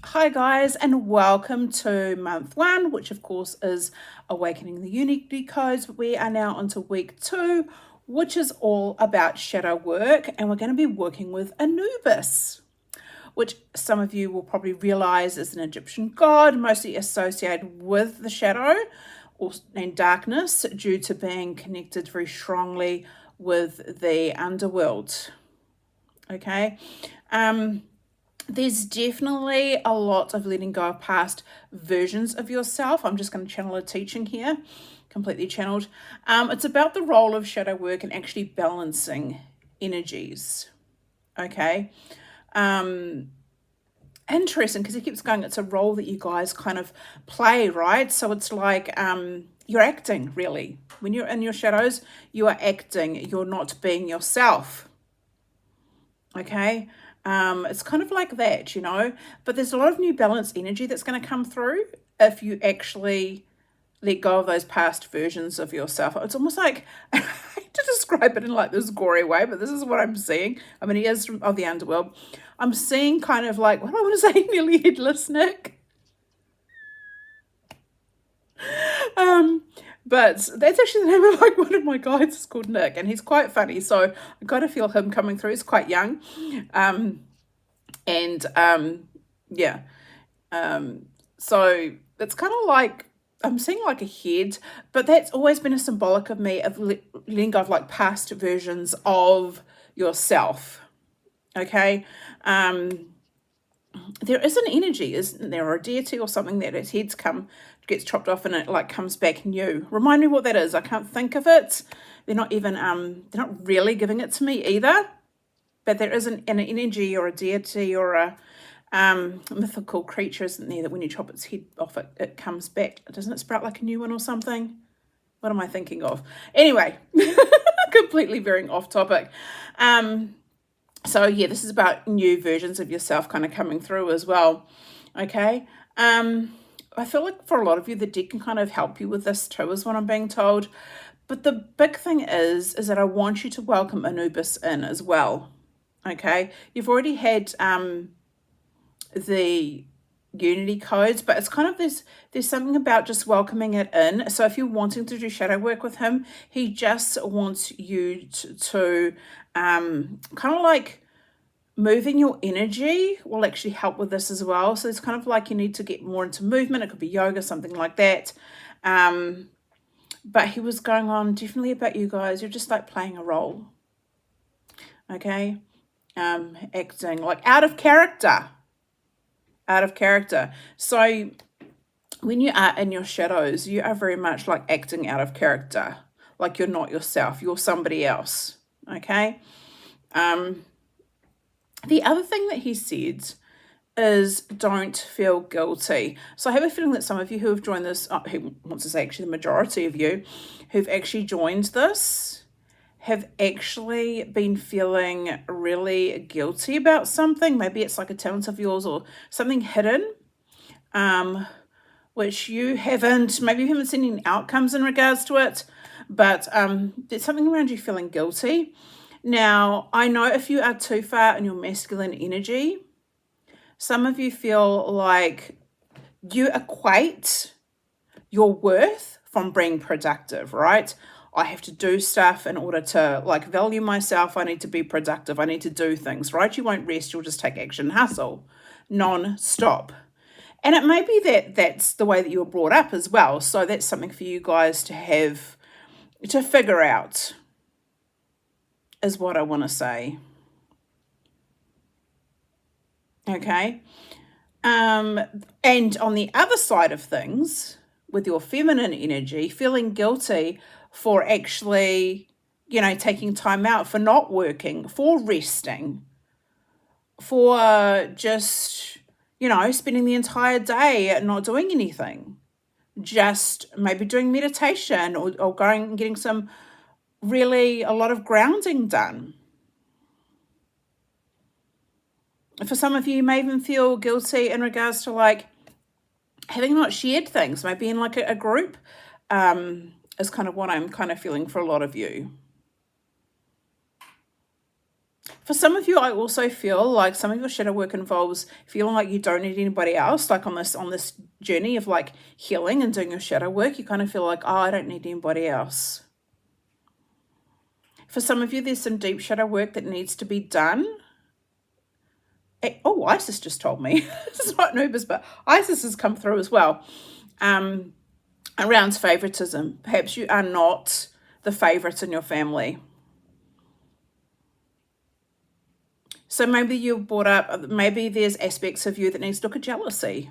Hi, guys, and welcome to month one, which of course is Awakening the Unity Codes. We are now onto week two, which is all about shadow work, and we're going to be working with Anubis, which some of you will probably realize is an Egyptian god, mostly associated with the shadow and darkness due to being connected very strongly with the underworld. Okay. There's definitely a lot of letting go of past versions of yourself. I'm just going to channel a teaching here, completely channeled. It's about the role of shadow work and actually balancing energies. Okay. Interesting, because he keeps going, it's a role that you guys kind of play, right? So it's like you're acting, really. When you're in your shadows, you are acting. You're not being yourself. Okay. It's kind of like that, but there's a lot of new balance energy that's going to come through if you actually let go of those past versions of yourself. It's almost like, I hate to describe it in like this gory way, but this is what I'm seeing. I mean, he is of the underworld. I'm seeing kind of like, what do I want to say, nearly headless Nick. But that's actually the name of like one of my guides is called Nick, and he's quite funny. So I kind of feel him coming through. He's quite young. And yeah. So it's kind of like I'm seeing like a head, but that's always been a symbolic of me of letting go of like past versions of yourself. Okay. There is an energy, isn't there, or a deity or something that its heads gets chopped off and it like comes back new. Remind me what that is. I can't think of it. They're not even they're not really giving it to me either. But there is an energy or a deity or a mythical creature, isn't there, that when you chop its head off, it comes back. Doesn't it sprout like a new one or something? What am I thinking of? Anyway, completely veering off topic. So yeah, this is about new versions of yourself kind of coming through as well. Okay. I feel like for a lot of you, the deck can kind of help you with this too, is what I'm being told. But the big thing is that I want you to welcome Anubis in as well. Okay, you've already had the unity codes, but it's kind of there's something about just welcoming it in. So if you're wanting to do shadow work with him, he just wants you to kind of like moving your energy will actually help with this as well. So it's kind of like you need to get more into movement. It could be yoga, something like that. But he was going on definitely about you guys. You're just like playing a role. Okay. Acting like out of character. So when you are in your shadows, you are very much like acting out of character, like you're not yourself, you're somebody else. Okay. The other thing that he said is don't feel guilty. So I have a feeling that some of you who have joined this, who wants to say actually the majority of you who've actually joined this, have actually been feeling really guilty about something. Maybe it's like a talent of yours or something hidden, which you haven't, maybe you haven't seen any outcomes in regards to it, but there's something around you feeling guilty. Now, I know if you are too far in your masculine energy, some of you feel like you equate your worth from being productive, right? I have to do stuff in order to like value myself. I need to be productive. I need to do things, right? You won't rest. You'll just take action, hustle, non-stop. And it may be that that's the way that you were brought up as well. So that's something for you guys to have to figure out, is what I want to say. Okay. And on the other side of things, with your feminine energy, feeling guilty for actually, taking time out, for not working, for resting, for just, spending the entire day not doing anything, just maybe doing meditation or going and getting a lot of grounding done. For some of you, you may even feel guilty in regards to like having not shared things, maybe in like a group, is kind of what I'm kind of feeling for a lot of you. For some of you, I also feel like some of your shadow work involves feeling like you don't need anybody else. Like on this journey of like healing and doing your shadow work, you kind of feel like, oh, I don't need anybody else. For some of you, there's some deep shadow work that needs to be done. Oh, Isis just told me. This is not Nubis, but Isis has come through as well. Around favoritism. Perhaps you are not the favorite in your family. So maybe you're brought up, maybe there's aspects of you that needs to look at jealousy.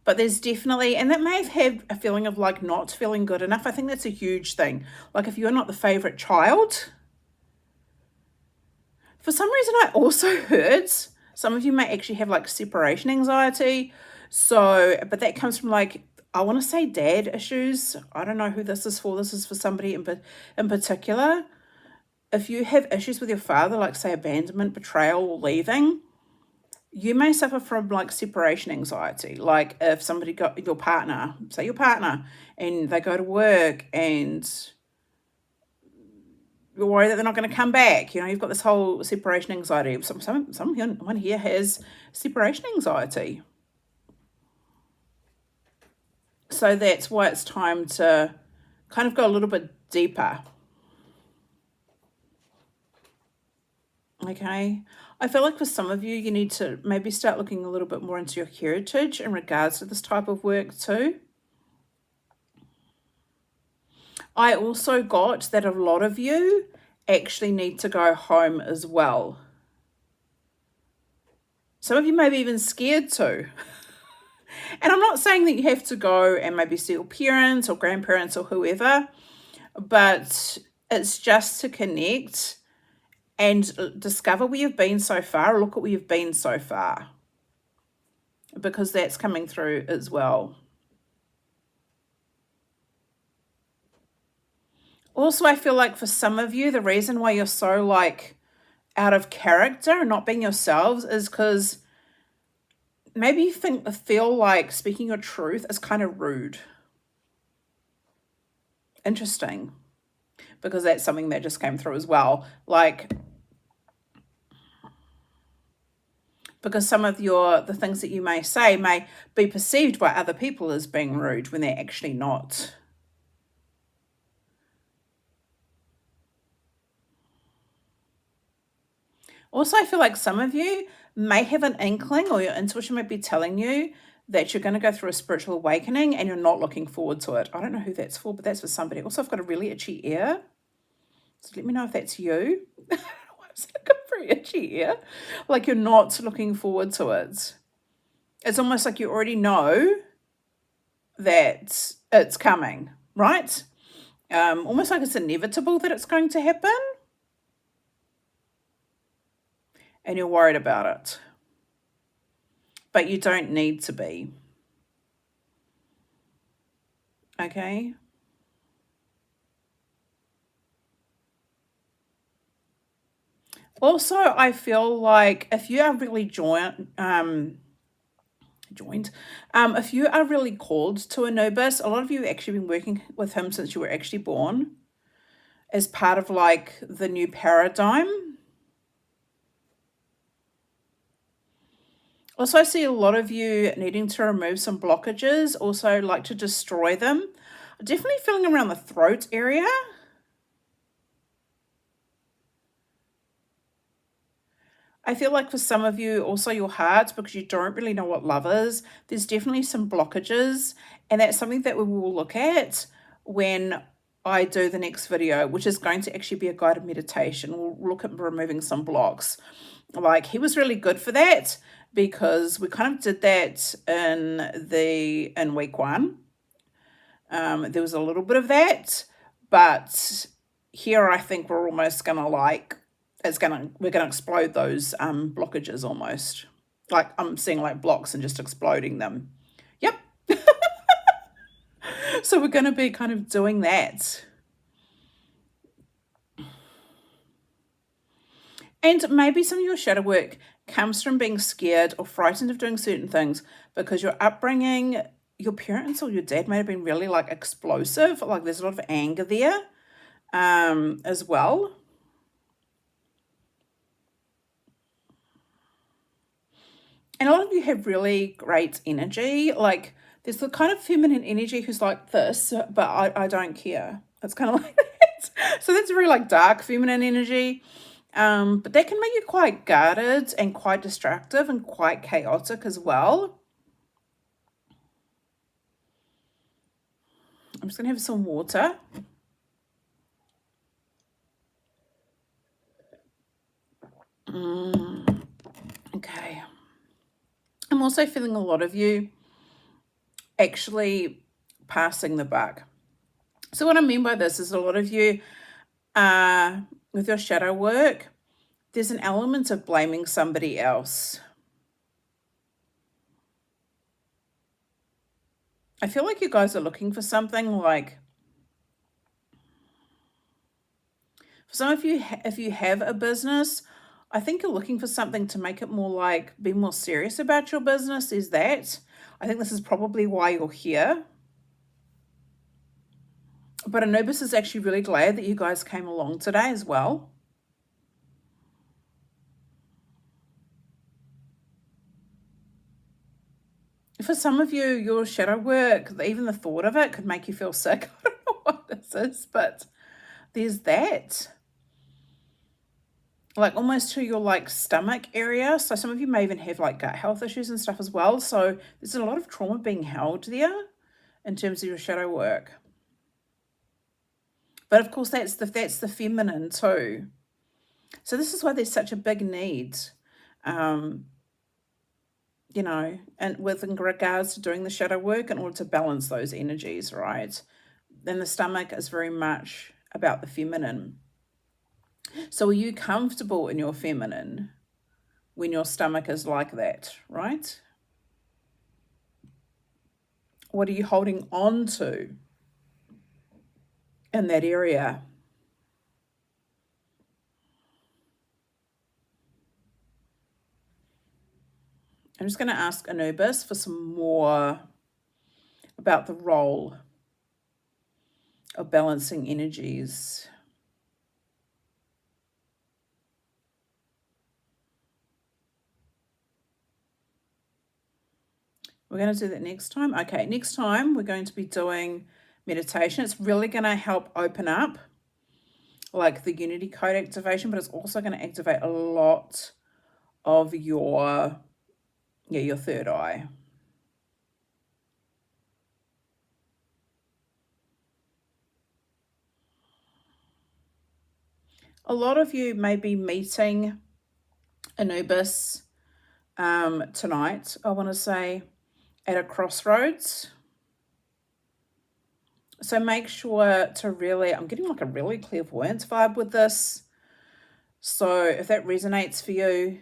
But there's definitely, and that may have had a feeling of like not feeling good enough. I think that's a huge thing. Like if you're not the favorite child, for some reason I also heard some of you may actually have like separation anxiety. So, but that comes from like, I want to say dad issues. I don't know who this is for. This is for somebody in particular. If you have issues with your father, like say abandonment, betrayal, or leaving, you may suffer from like separation anxiety. Like if somebody got your partner, say your partner, and they go to work and you're worried that they're not going to come back. You know, you've got this whole separation anxiety. Someone here has separation anxiety. So that's why it's time to kind of go a little bit deeper. Okay. I feel like for some of you, you need to maybe start looking a little bit more into your heritage in regards to this type of work too. I also got that a lot of you actually need to go home as well. Some of you may be even scared to. And I'm not saying that you have to go and maybe see your parents or grandparents or whoever, but it's just to connect and discover where you've been so far, look at where you've been so far, because that's coming through as well. Also, I feel like for some of you, the reason why you're so like out of character and not being yourselves is because maybe you feel like speaking your truth is kind of rude. Interesting, because that's something that just came through as well. Like, because some of the things that you may say may be perceived by other people as being rude when they're actually not. Also, I feel like some of you may have an inkling, or your intuition might be telling you that you're going to go through a spiritual awakening and you're not looking forward to it. I don't know who that's for, but that's for somebody. Also, I've got a really itchy ear. So let me know if that's you. I've got a very itchy ear. Like you're not looking forward to it. It's almost like you already know that it's coming, right? Almost like it's inevitable that it's going to happen. And you're worried about it. But you don't need to be. Okay? Also, I feel like if you are really if you are really called to Anubis, a lot of you have actually been working with him since you were actually born as part of like the new paradigm. Also, I see a lot of you needing to remove some blockages, also like to destroy them. Definitely feeling around the throat area. I feel like for some of you, also your heart, because you don't really know what love is, there's definitely some blockages. And that's something that we will look at when I do the next video, which is going to actually be a guided meditation. We'll look at removing some blocks. Like he was really good for that because we kind of did that in week 1. There was a little bit of that, but here I think we're almost gonna like we're gonna explode those blockages almost. Like I'm seeing like blocks and just exploding them. Yep. So we're gonna be kind of doing that. And maybe some of your shadow work comes from being scared or frightened of doing certain things because your upbringing your parents or your dad may have been really like explosive. Like there's a lot of anger there as well. And a lot of you have really great energy. Like there's the kind of feminine energy who's like this, but I don't care. It's kind of like that. So that's very like dark feminine energy. But that can make you quite guarded and quite destructive and quite chaotic as well. I'm just gonna have some water. Okay. I'm also feeling a lot of you actually passing the buck. So what I mean by this is a lot of you with your shadow work, there's an element of blaming somebody else. I feel like you guys are looking for something like, for some of you, if you have a business, I think you're looking for something to make it more like, be more serious about your business. Is that? I think this is probably why you're here. But Anubis is actually really glad that you guys came along today as well. For some of you, your shadow work, even the thought of it could make you feel sick. I don't know what this is, but there's that. Like almost to your like stomach area. So some of you may even have like gut health issues and stuff as well. So there's a lot of trauma being held there in terms of your shadow work. But of course, that's the feminine too. So this is why there's such a big need, you know, and with in regards to doing the shadow work in order to balance those energies, right? Then the stomach is very much about the feminine. So are you comfortable in your feminine when your stomach is like that, right? What are you holding on to in that area? I'm just going to ask Anubis for some more about the role of balancing energies. We're going to do that next time. Okay, next time we're going to be doing meditation. It's really going to help open up like the Unity Code activation, but it's also going to activate a lot of your third eye. A lot of you may be meeting Anubis tonight, I want to say, at a crossroads. So make sure to really, I'm getting like a really clairvoyance vibe with this. So if that resonates for you,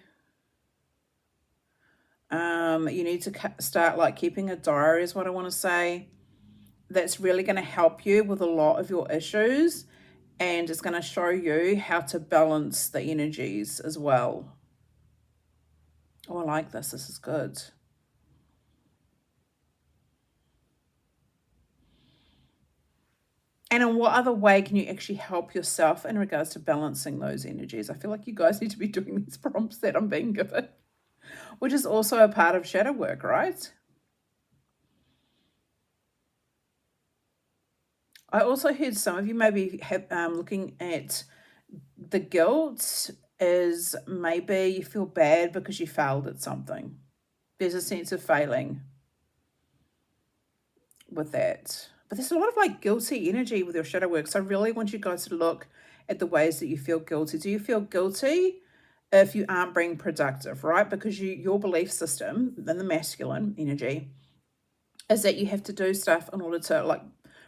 you need to start like keeping a diary is what I want to say. That's really going to help you with a lot of your issues, and it's going to show you how to balance the energies as well. Oh, I like this. This is good. And in what other way can you actually help yourself in regards to balancing those energies? I feel like you guys need to be doing these prompts that I'm being given, which is also a part of shadow work, right? I also heard some of you maybe looking at the guilt is maybe you feel bad because you failed at something. There's a sense of failing with that. But there's a lot of like guilty energy with your shadow work. So I really want you guys to look at the ways that you feel guilty. Do you feel guilty if you aren't being productive, right? Because your belief system in the masculine energy is that you have to do stuff in order to like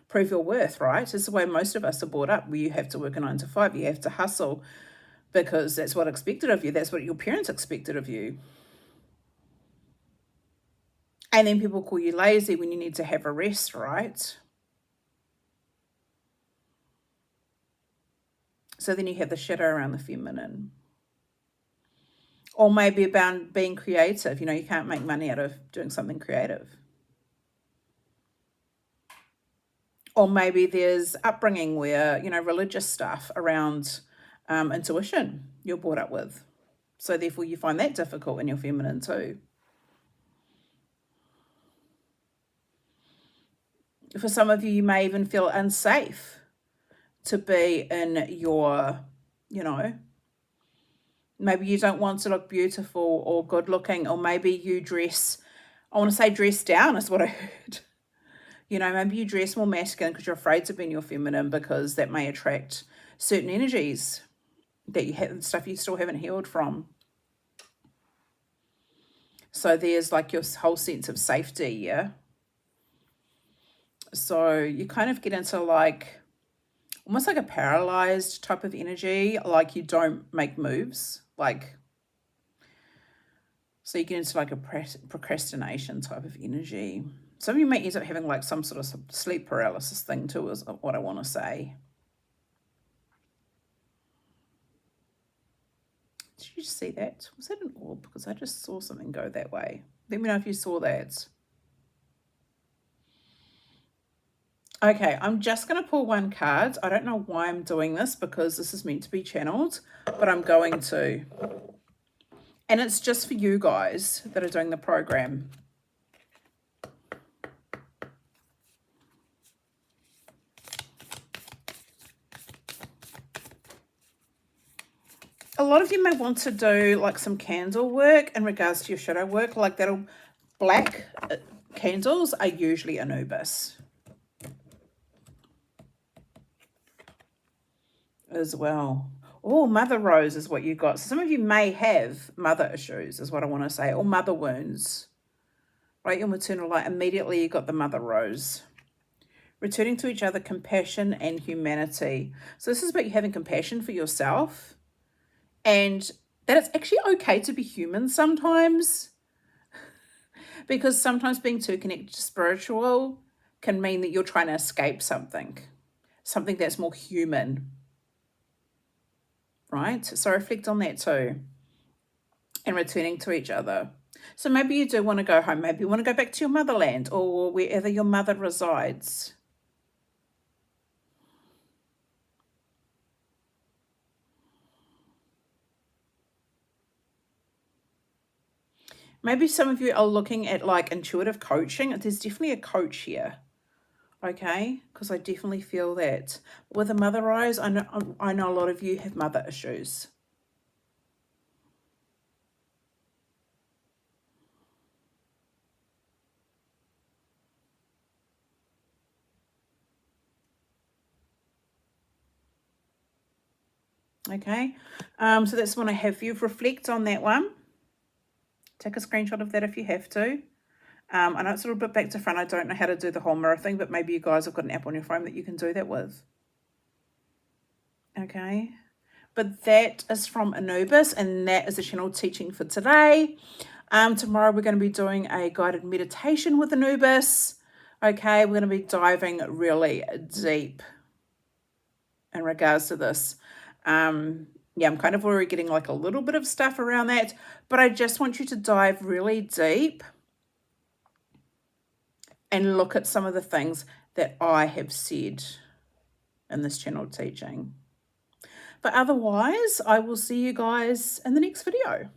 prove your worth, right? It's the way most of us are brought up, where you have to work a 9 to 5, you have to hustle because that's what expected of you. That's what your parents expected of you. And then people call you lazy when you need to have a rest, right? So then you have the shadow around the feminine. Or maybe about being creative. You know, you can't make money out of doing something creative. Or maybe there's upbringing where, religious stuff around intuition you're brought up with. So therefore you find that difficult in your feminine too. For some of you, you may even feel unsafe to be in your, maybe you don't want to look beautiful or good looking, or maybe you dress, I want to say dress down is what I heard. Maybe you dress more masculine because you're afraid to be in your feminine, because that may attract certain energies that you have, stuff you still haven't healed from. So there's like your whole sense of safety, yeah? So you kind of get into like almost like a paralyzed type of energy, like you don't make moves, so you get into like a procrastination type of energy. Some of you may end up having like some sort of sleep paralysis thing too, is what I want to say. Did you see that? Was that an orb? Because I just saw something go that way. Let me know if you saw that. Okay, I'm just going to pull one card. I don't know why I'm doing this, because this is meant to be channeled, but I'm going to. And it's just for you guys that are doing the program. A lot of you may want to do like some candle work in regards to your shadow work. Like that'll, black candles are usually Anubis as well. Oh, mother rose is what you got. So some of you may have mother issues, is what I want to say, or mother wounds, right? Your maternal light, immediately you got the mother rose. Returning to each other, compassion and humanity. So this is about you having compassion for yourself, and that it's actually okay to be human sometimes, because sometimes being too connected to spiritual can mean that you're trying to escape something that's more human, right? So reflect on that too, and returning to each other. So maybe you do want to go home. Maybe you want to go back to your motherland or wherever your mother resides. Maybe some of you are looking at like intuitive coaching. There's definitely a coach here, okay? Because I definitely feel that. With a mother rose, I know a lot of you have mother issues. Okay, so that's what I have for you. Reflect on that one. Take a screenshot of that if you have to. I know it's a little bit back to front. I don't know how to do the whole mirror thing, but maybe you guys have got an app on your phone that you can do that with. Okay, but that is from Anubis, and that is the channel teaching for today. Tomorrow we're going to be doing a guided meditation with Anubis. Okay, we're going to be diving really deep in regards to this. Yeah, I'm kind of already getting like a little bit of stuff around that, but I just want you to dive really deep and look at some of the things that I have said in this channel teaching. But otherwise, I will see you guys in the next video.